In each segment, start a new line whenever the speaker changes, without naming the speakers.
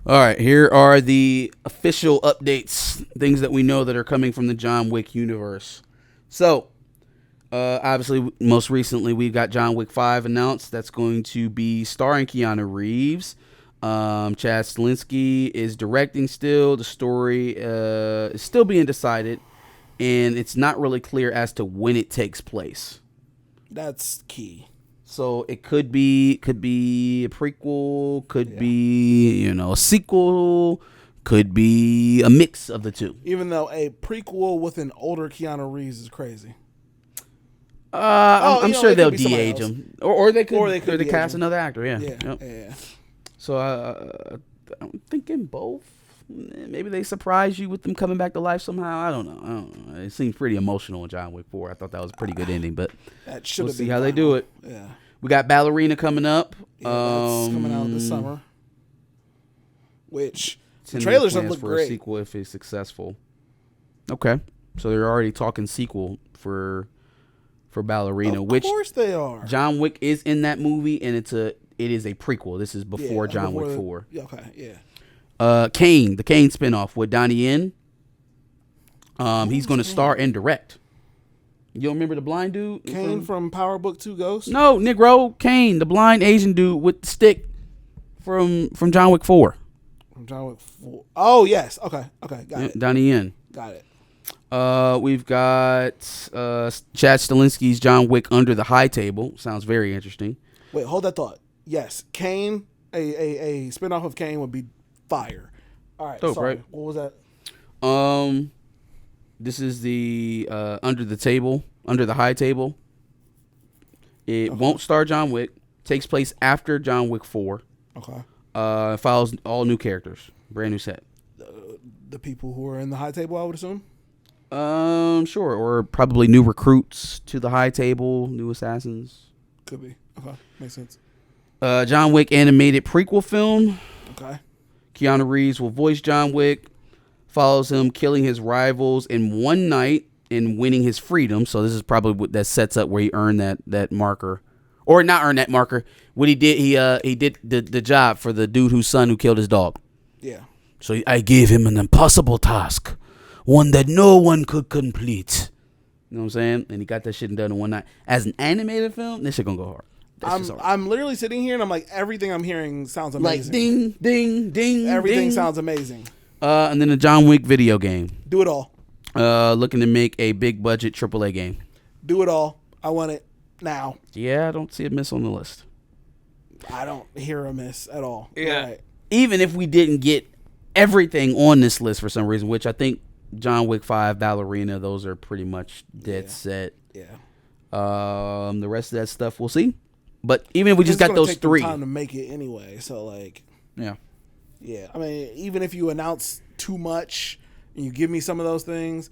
All right, here are the official updates, things that we know that are coming from the John Wick universe. So, obviously, most recently, we've got John Wick 5 announced. That's going to be starring Keanu Reeves. Chad Stahelski is directing still. The story is still being decided, and it's not really clear as to when it takes place.
That's key.
So it could be a prequel, could be, a sequel, could be a mix of the two.
Even though a prequel with an older Keanu Reeves is crazy.
I'm sure they'll de-age him, or they could cast another actor. Yeah.
Yeah.
So I'm thinking both. Maybe they surprise you with them coming back to life somehow. I don't know. It seems pretty emotional in John Wick 4. I thought that was a pretty good ending, but we'll see how they do it.
Yeah.
We got Ballerina coming up.
Yeah, that's coming out this summer. Which the trailers don't look
for
great.
A sequel if it's successful. Okay, so they're already talking sequel for Ballerina.
Of course they are.
John Wick is in that movie, and it is a prequel. This is before John Wick 4.
Okay, yeah.
Kane, the Kane spinoff with Donnie Yen. He's going to star and direct. You don't remember the blind dude?
Kane from Power Book 2 Ghost?
No, Negro Kane, the blind Asian dude with the stick from John Wick 4.
From John Wick 4. Oh, yes. Okay, got it.
Donnie Yen.
Got it.
We've got Chad Stahelski's John Wick Under the High Table. Sounds very interesting.
Wait, hold that thought. Yes, Kane, a spinoff of Kane would be fire. All right,
dope,
sorry.
right?
What was that?
This is the Under the High Table. It won't star John Wick. Takes place after John Wick 4.
Okay.
Follows all new characters. Brand new set.
The people who are in the high table, I would assume?
Sure. Or probably new recruits to the High Table, new assassins.
Could be. Okay, makes sense.
John Wick animated prequel film.
Okay.
Keanu Reeves will voice John Wick. Follows him killing his rivals in one night and winning his freedom. So this is probably what that sets up where he earned that marker. Or not earn that marker. What he did, he did the job for the dude whose son who killed his dog.
Yeah.
So I gave him an impossible task. One that no one could complete. You know what I'm saying? And he got that shit done in one night. As an animated film, this shit gonna go hard.
I'm literally sitting here and I'm like, everything I'm hearing sounds amazing.
Like ding, ding, ding.
Everything
ding.
sounds amazing.
And then the John Wick video game.
Do it all.
Looking to make a big budget AAA game.
Do it all. I want it now.
Yeah, I don't see a miss on the list.
I don't hear a miss at all.
Yeah.
Right.
Even if we didn't get everything on this list for some reason, which I think John Wick 5, Ballerina, those are pretty much dead set.
Yeah.
The rest of that stuff we'll see. But even if we just got those
take
three,
time to make it anyway. So like,
yeah.
I mean, even if you announce too much and you give me some of those things,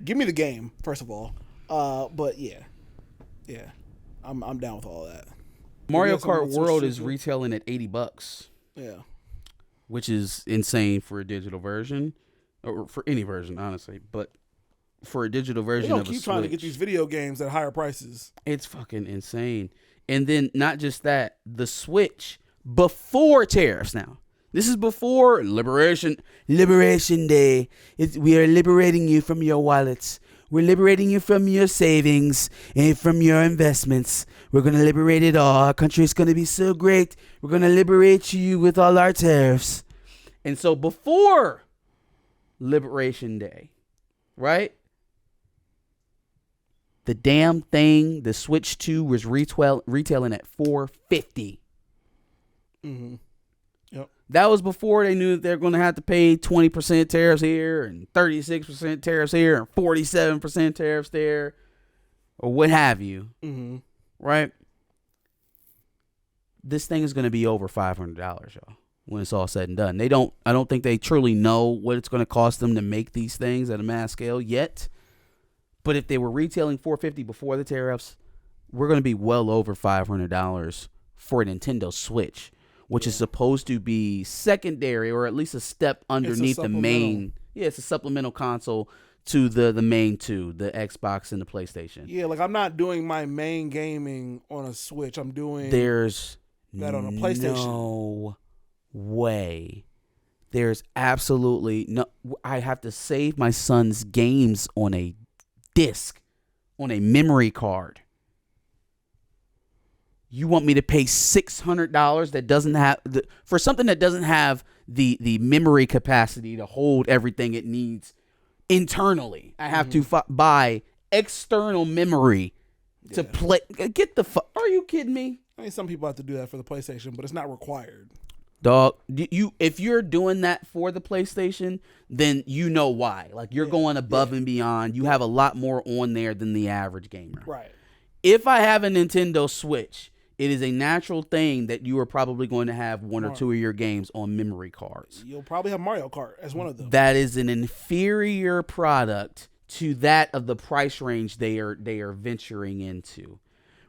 give me the game first of all. But yeah, I'm down with all that.
Mario Kart World is retailing at $80.
Yeah.
Which is insane for a digital version, or for any version, honestly. But for a digital version of a Switch,
keep trying to get these video games at higher prices. It's
fucking insane. And then not just that, the Switch before tariffs. Now this is before Liberation Day. We are liberating you from your wallets. We're liberating you from your savings and from your investments. We're going to liberate it all. Our country is going to be so great. We're going to liberate you with all our tariffs. And so before Liberation Day, right? The damn thing, the Switch 2 was retailing at $450.
Mm-hmm. Yep.
That was before they knew that they're going to have to pay 20% tariffs here and 36% tariffs here and 47% tariffs there or what have you.
Mm-hmm.
Right? This thing is going to be over $500, y'all, when it's all said and done. I don't think they truly know what it's going to cost them to make these things at a mass scale yet. But if they were retailing $450 before the tariffs, we're going to be well over $500 for a Nintendo Switch, which is supposed to be secondary or at least a step underneath the main. Yeah, it's a supplemental console to the main two, the Xbox and the PlayStation.
Yeah, like I'm not doing my main gaming on a Switch. I'm doing
there's
that on a PlayStation.
No way There's absolutely no. I have to save my son's games on a disc, on a memory card. You want me to pay $600 that doesn't have for something that doesn't have the memory capacity to hold everything it needs internally. I have to buy external memory to play. Get the fuck. Are you kidding me?
I mean, some people have to do that for the PlayStation, but it's not required.
Dog, if you're doing that for the PlayStation, then you know why. Like, you're going above and beyond. You have a lot more on there than the average gamer.
Right.
If I have a Nintendo Switch, it is a natural thing that you are probably going to have one or two of your games on memory cards.
You'll probably have Mario Kart as one of them.
That is an inferior product to that of the price range they are venturing into.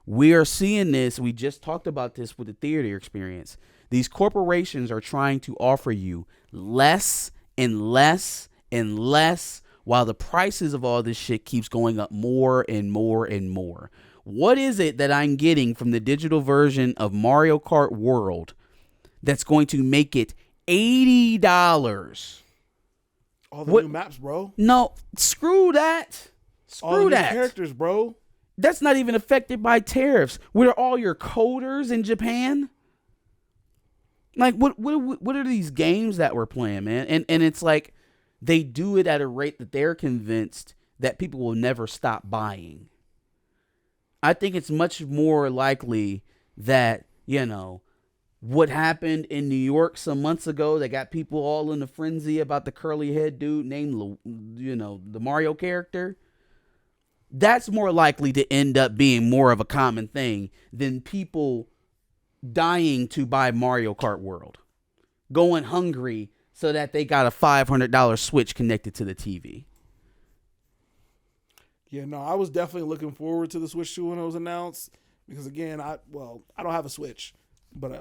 We are seeing this. We just talked about this with the theater experience. These corporations are trying to offer you less and less and less while the prices of all this shit keeps going up more and more and more. What is it that I'm getting from the digital version of Mario Kart World that's going to make it $80?
All the new maps, bro.
No, screw that.
All the new characters, bro.
That's not even affected by tariffs. Where are all your coders in Japan? Like, what are these games that we're playing, man? And it's like they do it at a rate that they're convinced that people will never stop buying. I think it's much more likely that, what happened in New York some months ago that got people all in a frenzy about the curly head dude named, the Mario character. That's more likely to end up being more of a common thing than people dying to buy Mario Kart World, going hungry so that they got a $500 Switch connected to the TV.
Yeah, no, I was definitely looking forward to the Switch 2 when it was announced because, again, I don't have a Switch, but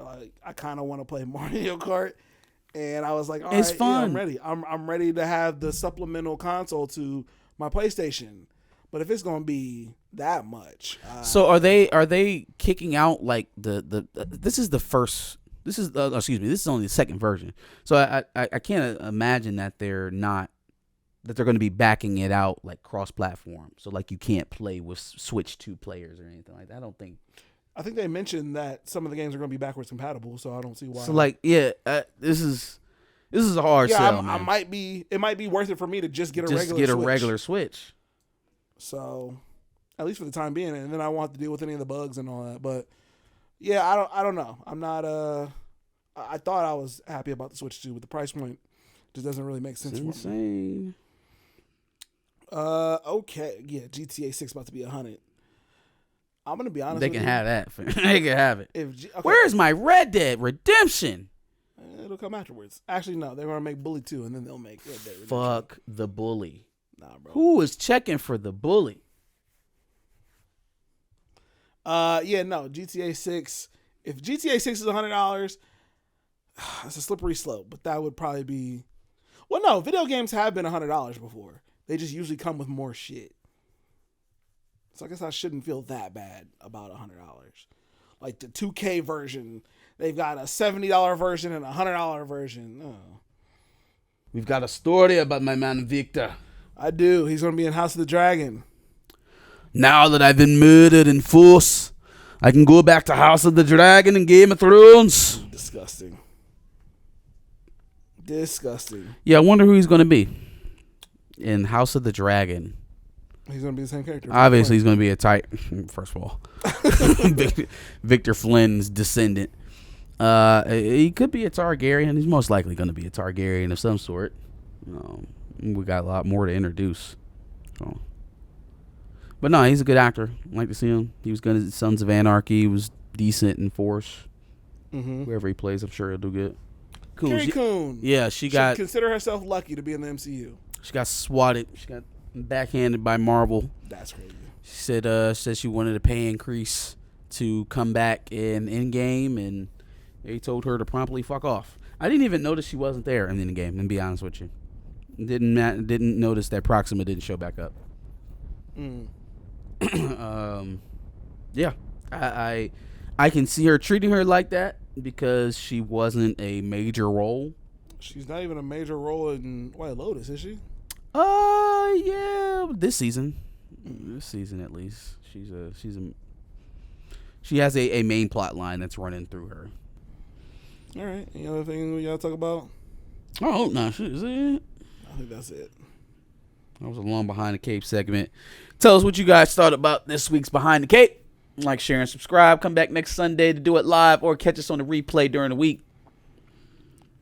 I kind of want to play Mario Kart, and I was like, all
it's
right,
fun.
Yeah, I'm ready. I'm ready to have the supplemental console to my PlayStation, but if it's gonna be that much,
so are they kicking out like this is the first. This is this is only the second version, so I can't imagine that they're not. That they're going to be backing it out like cross-platform. So like you can't play with Switch 2 players or anything like that. I don't think.
I think they mentioned that some of the games are going to be backwards compatible, so I don't see why.
So like, this is a hard sell, man.
It might be worth it for me to just get a
regular Switch.
So, at least for the time being, and then I won't have to deal with any of the bugs and all that. But yeah, I don't know. I'm not. I thought I was happy about the Switch 2, but the price point just doesn't really make sense
it's
for me.
Insane.
Okay. Yeah, GTA 6 about to be 100. I'm gonna be honest.
They can have that. They can have it.
Okay.
Where's my Red Dead Redemption?
It'll come afterwards. Actually, no. They're gonna make Bully 2, and then they'll make Red Dead Redemption.
Fuck the Bully.
Nah, bro.
Who is checking for the Bully?
Yeah, no. GTA 6. If GTA 6 is $100, it's a slippery slope. But that would probably be. Well, no. Video games have been $100 before. They just usually come with more shit. So I guess I shouldn't feel that bad about $100. Like the 2K version, they've got a $70 version and a $100 version. Oh.
We've got a story about my man Victor.
I do. He's going to be in House of the Dragon.
Now that I've been murdered in force, I can go back to House of the Dragon and Game of Thrones.
Disgusting.
Yeah, I wonder who he's going to be in House of the Dragon.
He's going to be the same character.
Obviously, he's going to be a first of all, Victor Flynn's descendant. He could be a Targaryen. He's most likely going to be a Targaryen of some sort. We got a lot more to introduce. So. But no, he's a good actor. I like to see him. He was good in Sons of Anarchy. He was decent in Force.
Mm-hmm.
Wherever he plays, I'm sure he'll do good.
Carrie Coon.
Yeah, she
consider herself lucky to be in the MCU.
She got swatted. She got backhanded by Marvel.
That's crazy.
She said she wanted a pay increase to come back in Endgame, and they told her to promptly fuck off. I didn't even notice she wasn't there in Endgame, to be honest with you. Didn't notice that Proxima didn't show back up. Yeah, I can see her treating her like that because she wasn't a major role.
She's not even a major role in White Lotus, is she?
Yeah, this season at least. She has a main plot line that's running through her.
All right. Any other thing we gotta talk about?
Oh, no, shit, is it?
I think that's it.
That was a long Behind the Cape segment. Tell us what you guys thought about this week's Behind the Cape. Like, share, and subscribe. Come back next Sunday to do it live or catch us on the replay during the week.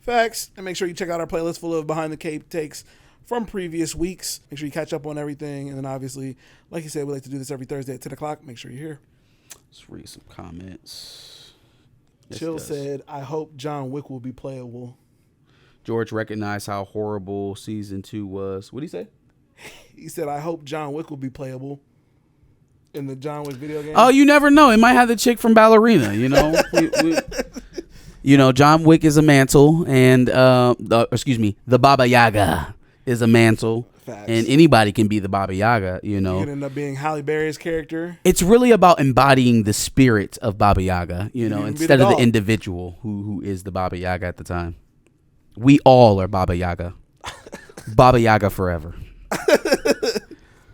Facts. And make sure you check out our playlist full of Behind the Cape takes from previous weeks. Make sure you catch up on everything. And then obviously, like you said, we like to do this every Thursday at 10 o'clock. Make sure you're here.
Let's read some comments.
Chill said, I hope John Wick will be playable.
George recognized how horrible season 2 was. What did he say?
He said, I hope John Wick will be playable in the John Wick video game.
Oh, you never know. It might have the chick from Ballerina, you know. John Wick is a mantle, and the Baba Yaga is a mantle.
Facts.
And anybody can be the Baba Yaga, you know.
You could end up being Halle Berry's character.
It's really about embodying the spirit of Baba Yaga, you know, instead of the individual who is the Baba Yaga at the time. We all are Baba Yaga. Baba Yaga forever.